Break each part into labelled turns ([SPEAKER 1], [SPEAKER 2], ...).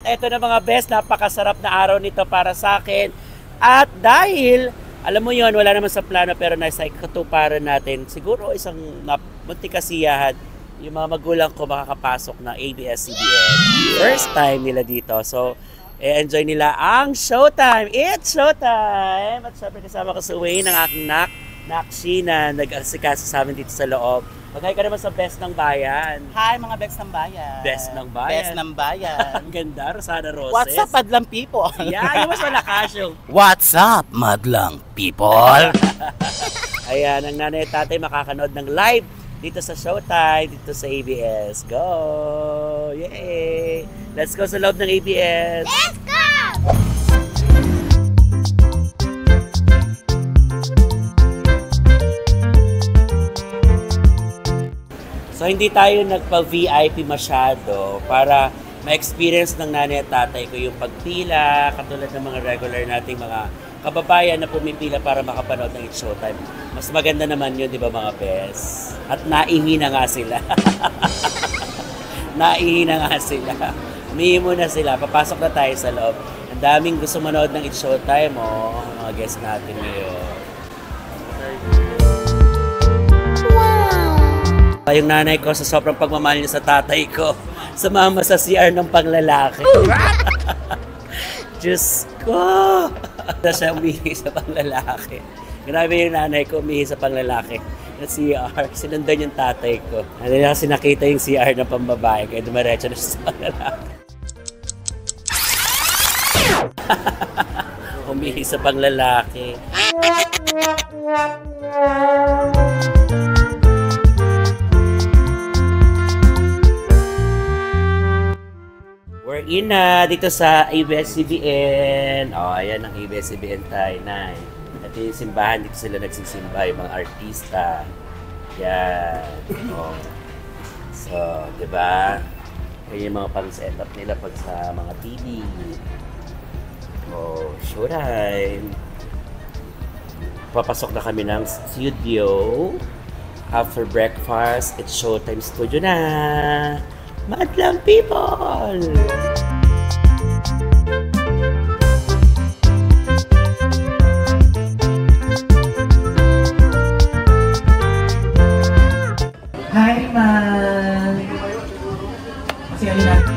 [SPEAKER 1] eto na mga best, napakasarap na araw nito para sa akin. At dahil, alam mo yon, wala naman sa plano pero nasa katuparan natin, siguro isang munting kasiyahan, yung mga magulang ko makakapasok ng ABS-CBN. First time nila dito. So, enjoy nila ang showtime. It's showtime! At syempre kasama ko sa Wayne, ng aking Nakshi na nag-asikaso sa amin dito sa loob. Pagkaya ka naman sa Best ng Bayan.
[SPEAKER 2] Hi mga Best ng Bayan.
[SPEAKER 1] Best ng Bayan.
[SPEAKER 2] Best ng Bayan.
[SPEAKER 1] Ang ganda, Rosana Roses.
[SPEAKER 2] What's up, madlang people?
[SPEAKER 1] Yeah, yung mas malakas yung
[SPEAKER 2] What's up, madlang people?
[SPEAKER 1] Ayan, ang nanay at tatay makakanood ng live dito sa Showtime, dito sa ABS. Go! Yay! Let's go sa loob ng ABS.
[SPEAKER 3] Let's go!
[SPEAKER 1] So hindi tayo nagpa-VIP masyado para ma-experience ng nanay at tatay ko yung pagpila, katulad ng mga regular nating mga kababayan na pumipila para makapanood ng It's Showtime. Mas maganda naman yun, di ba mga best? At naihi na nga sila. Naihi na nga sila. Umihi na sila. Papasok na tayo sa loob. Ang daming gusto manood ng It's Showtime, oh, mga guests natin ngayon. Yung nanay ko sa sobrang pagmamahal niya sa tatay ko, sumama sa CR ng panglalaki. Diyos ko! Siya umihi sa panglalaki. Grabe yung nanay ko umihi sa panglalaki na CR. Sinundan yung tatay ko. Hindi na kasi nakita yung CR ng pambabae kaya dumaretso na siya sa panglalaki. Umihi sa panglalaki. We're in na dito sa ABS-CBN. Oh, ayan ang ABS-CBN tayo na. Ito yung simbahan, dito sila nagsisimba, yung mga artista. Yan. Oh. So, diba? Ayan yung mga pang-setup nila pag sa mga TV. Oh, showtime. Papasok na kami ng studio. After breakfast, it's showtime studio na. Madlang people!
[SPEAKER 2] Hi, man! Kasi alin natin.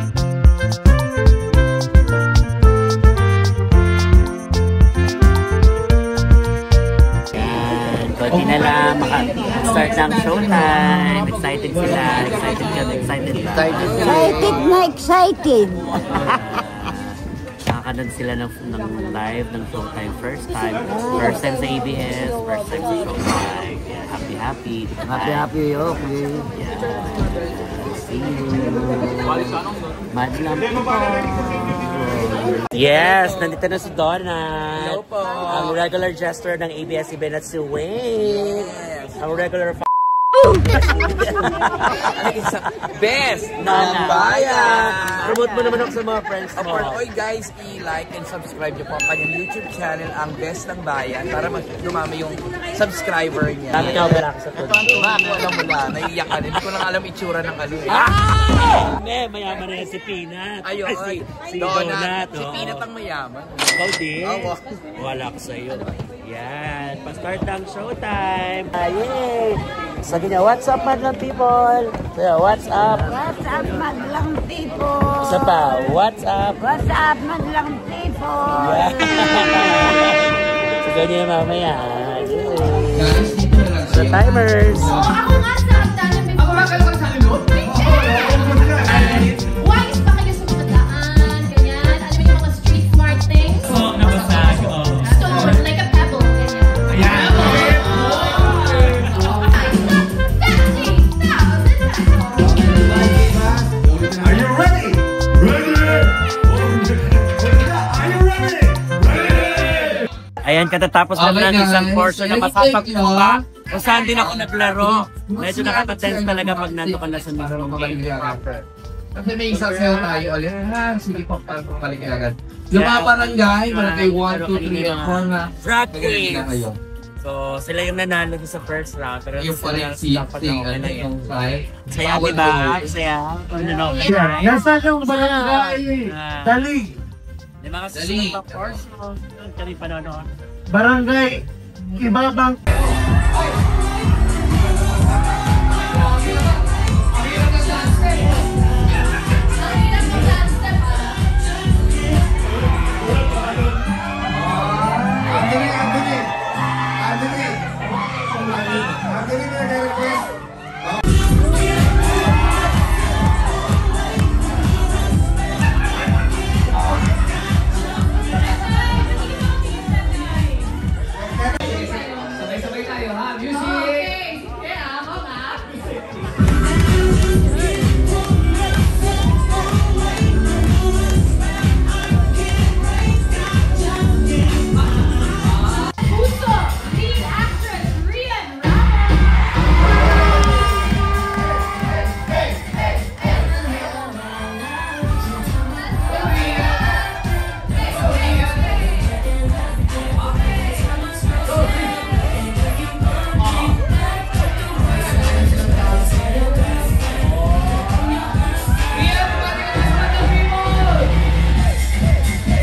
[SPEAKER 1] Yan, konti na lang maka-start ng showtime. Excited sila. Excited kami. Excited ba?
[SPEAKER 3] Excited na excited.
[SPEAKER 1] Nakakanood sila ng live ng showtime first time. First time sa ABS, first time sa showtime. Yeah, happy.
[SPEAKER 2] Happy, okay.
[SPEAKER 1] Yeah. See you. Madlang people. Yes, nandito na si Donna.
[SPEAKER 2] Hello po.
[SPEAKER 1] Ang regular jester ng ABS-CBN at si Wayne. Ang regular
[SPEAKER 2] Best
[SPEAKER 1] ng
[SPEAKER 2] Bayan!
[SPEAKER 1] Promote mo naman ako sa mga friends mo.
[SPEAKER 4] Oy guys, i-like and subscribe niyo po ang kanyang YouTube channel, ang Best ng Bayan, para dumami yung subscriber niya.
[SPEAKER 1] Dami ka wala sa food.
[SPEAKER 4] Alam mo na, naiiyak ka. Hindi ko lang alam itsura ng ano eh.
[SPEAKER 1] Hindi, mayaman na yan si Peanut.
[SPEAKER 4] Ayun,
[SPEAKER 1] si Donut.
[SPEAKER 4] Si Peanut ang mayaman.
[SPEAKER 1] Ikaw din.
[SPEAKER 4] Oo.
[SPEAKER 1] Wala ko sa'yo. Yan, pa-start ang showtime. Yay! Sabi niya, what's up, madlang people? So, what's up?
[SPEAKER 3] What's up, madlang people?
[SPEAKER 1] Isa pa, what's up?
[SPEAKER 3] What's up, madlang people?
[SPEAKER 1] Yeah. So, ganyan mamaya. The timers.
[SPEAKER 5] Ako nga sa hagdanan. Ako nga kayo sa linod? Wise pa kayo sa mga daan, ganyan. Alam mo yung mga street smart things?
[SPEAKER 2] So, nabasag.
[SPEAKER 5] Stone, like a pebble, ganyan.
[SPEAKER 2] Ayan.
[SPEAKER 6] Are you ready? Ready! Are you ready? Ready!
[SPEAKER 1] Ayan, katatapos na ng isang portion na masasagpupa. Kung saan din ako naglaro. Medyo nakaka-tense talaga pag nandun ka na sa mismo game.
[SPEAKER 7] Kasi may isang sayo tayo ulit. Sige po, pabalik agad. Yung mga barangay, barangay 1, 2, 3, 4 na.
[SPEAKER 1] Practice! So, sila yung nanalo sa first round. Pero
[SPEAKER 7] Yung
[SPEAKER 1] sila
[SPEAKER 7] forensic
[SPEAKER 1] dapat
[SPEAKER 7] thing,
[SPEAKER 1] okay
[SPEAKER 7] ano
[SPEAKER 1] lang yun.
[SPEAKER 7] yung fight.
[SPEAKER 1] Saya, di ba? Saya. Ano,
[SPEAKER 6] Nasa yung barangay? Dali.
[SPEAKER 1] Di ba kasi susunod pa portion? Doon ka rin panonood.
[SPEAKER 6] Barangay. Ibabang.
[SPEAKER 7] Sabay-sabay tayo ha. Music!
[SPEAKER 5] Puso, lead actress Rian Ramos.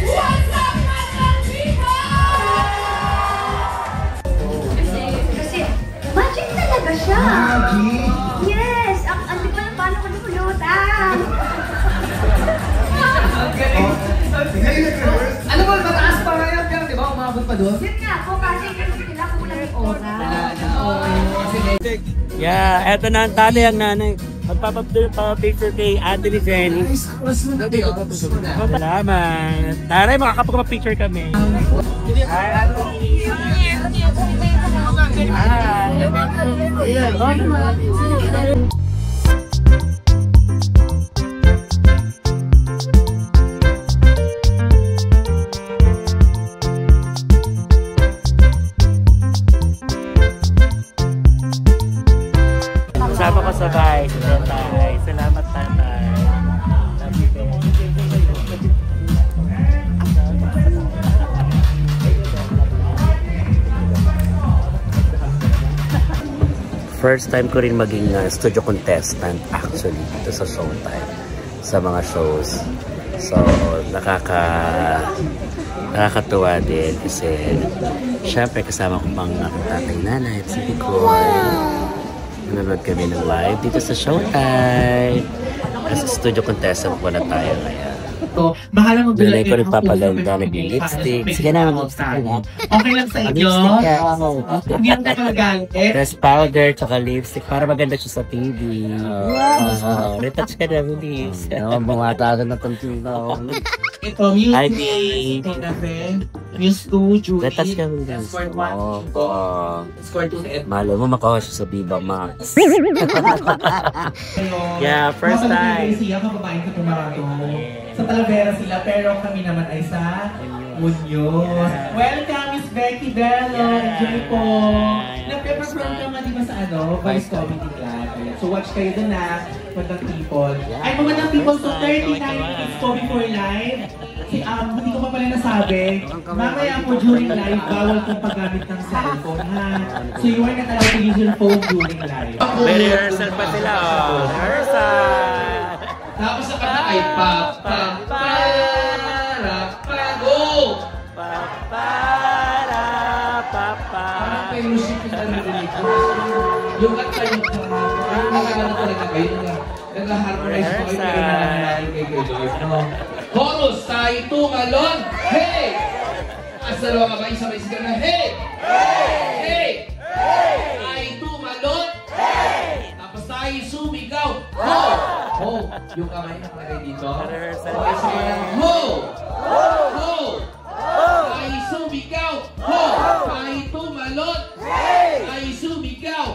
[SPEAKER 5] What's up, Madlang people?
[SPEAKER 8] Kasi magic talaga siya. Yes! Ang di ko lang paano ko napulutan.
[SPEAKER 7] Ano ba, mataas pa ngayon, pero di ba umabot pa doon?
[SPEAKER 8] Yun nga po kasi kailangan ko lang yung oras.
[SPEAKER 1] Yeah, eto na ang tatay ang nanay. Magpapapicture kay Anthony Jennings. Salamat. Taray, makakapag-picture kami. Hi, Anthony. Kasama ko sa bahay, si tatay. Salamat, tatay. First time ko rin maging studio contestant actually dito sa Showtime, sa mga shows. So, nakakatuwa din kasi syempre kasama ko pang aking tatay, nanay at si Nicole. Nanonood kami ng live dito sa Showtime. As studio contestant po na tayo ngayon.
[SPEAKER 2] Bahala mo
[SPEAKER 1] Nanay ko rin papaganda, nag-lipstick. Sige na, mag-lipstick na.
[SPEAKER 2] Okay lang sa inyo.
[SPEAKER 1] Mag-lipstick ka.
[SPEAKER 2] Hindi lang tayo magalit.
[SPEAKER 1] Dress powder, tsaka lipstick para maganda siya sa TV. Retouch ka na, bilis. Bumata na itong tinaw.
[SPEAKER 2] Ito, Muse
[SPEAKER 1] Hi,
[SPEAKER 2] 2,
[SPEAKER 1] babe.
[SPEAKER 2] Muse 2, Julie.
[SPEAKER 1] Retouch ka, bilis.
[SPEAKER 2] Score 1, Score 2,
[SPEAKER 1] Malo mo makawa siya sa Viva Max. Yeah, first time.
[SPEAKER 2] Siya kababayan sa Pumarado. Sa Talavera sila, pero kami naman ay sa Muñoz. Welcome, Miss Becky Bello. Enjoy po. Nag-perform ka nga, di ba, sa Voice Comedy Club. So watch kayo dun na, Madlang People. Ay, Madlang People, so 39 minutes ko before live. Hindi ko pa pala nasabi. Mamaya po during live, bawal kong paggamit ng cellphone, ha? So you are not allowed to use your phone during live.
[SPEAKER 1] May rehearsal pa sila, oh. Rehearsal!
[SPEAKER 7] Tapos sa kanta ay go! Parang kayo music yung narinig ko. Yung kanta yung nakakano talaga kayo nag-harmonize po kayo pero nananalig kay Joyce. Chorus, tayo tumalon! Hey! As dalawa ka ba? Isabay sigaw na hey! Hey! Tayo tumalon! Tapos tayo sumigaw! Ho! Ho! Yung kamay nakalagay dito. Okay, sige na. Ho! Ho! Tayo sumigaw! Ho! Tayo tumalon! Tayo sumigaw!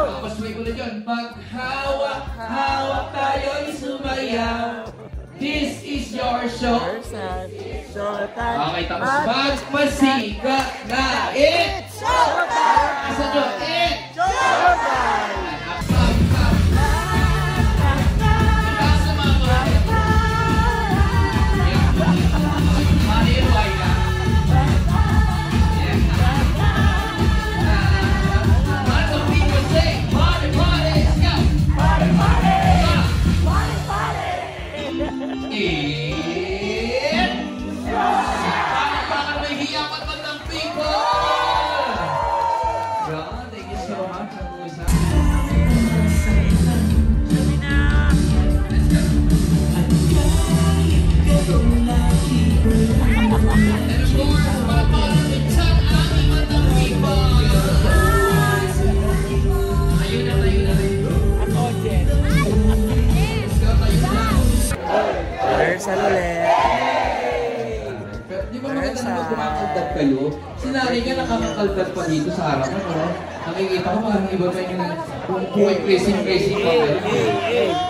[SPEAKER 7] Tapos may ulit yun. Maghawak-hawak tayo'y sumayaw. This is your show. Okay, tapos magmasika na it's showtime! Asan nyo? It's showtime! naman kumakaldad kayo. Si nanay nga nakakakaldad pa dito sa harap. Ano? Nakikita ko parang iba pa yung kung may crazy pa kayo.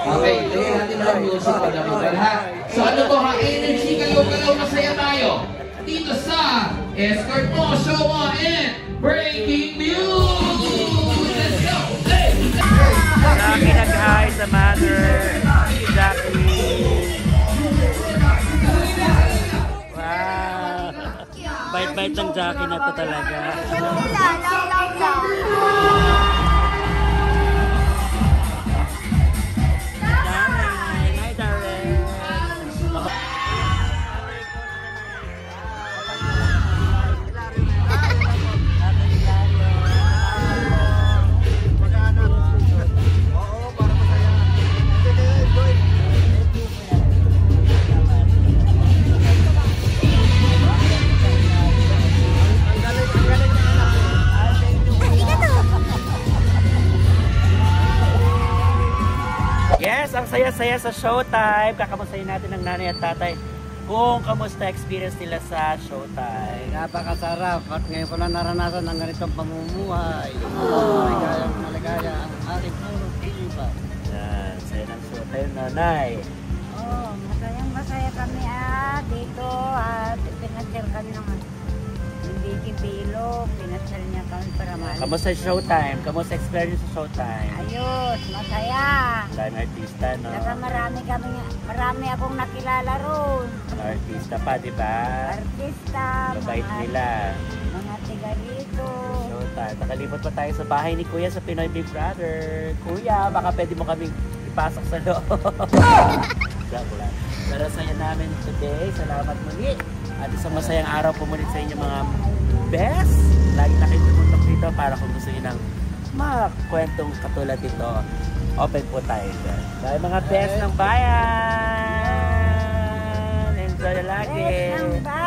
[SPEAKER 7] Okay, lagyan natin ang music pa naman. Ha? So ano to ha? Energy galaw-galaw, masaya tayo. Dito sa Escort Mo, Show Mo, and Breaking News! Let's go! Hey!
[SPEAKER 1] Jackie nag-hi sa mother. Jackie. Wow. Bait-bait ng Jackie na to talaga. Yes, ang saya-saya sa Showtime. Kakamustahin natin ang nanay at tatay kung kamusta experience nila sa Showtime.
[SPEAKER 9] Napakasarap at ngayon ko lang naranasan ang ganitong pamumuhay. Maligaya ang ating puro iba.
[SPEAKER 1] Yan, saya ng Showtime, nanay.
[SPEAKER 3] Oh, masaya kami dito at pinasal kami naman. Hindi kipilo, pinasal niya kami para malis.
[SPEAKER 1] Kamusta sa Showtime? Kamusta experience sa Showtime?
[SPEAKER 3] Ayos, masaya.
[SPEAKER 1] Dahil artista, no?
[SPEAKER 3] Saka marami akong nakilala ron.
[SPEAKER 1] Artista pa, di ba?
[SPEAKER 3] Artista,
[SPEAKER 1] Mabait nila.
[SPEAKER 3] mga tiga rito.
[SPEAKER 1] Showtime. Nakalipot pa tayo sa bahay ni Kuya sa Pinoy Big Brother. Kuya, baka pwede mo kaming ipasok sa loob. Pero saya namin today. Salamat muli. At isang masayang araw po muli sa inyo mga best. Lagi na kayo tumutok dito para kung gusto nyo ng mga kwentong katulad dito. Open po tayo dyan. Dahil mga best ng bayan! Enjoy lagi!
[SPEAKER 3] Best ng bayan!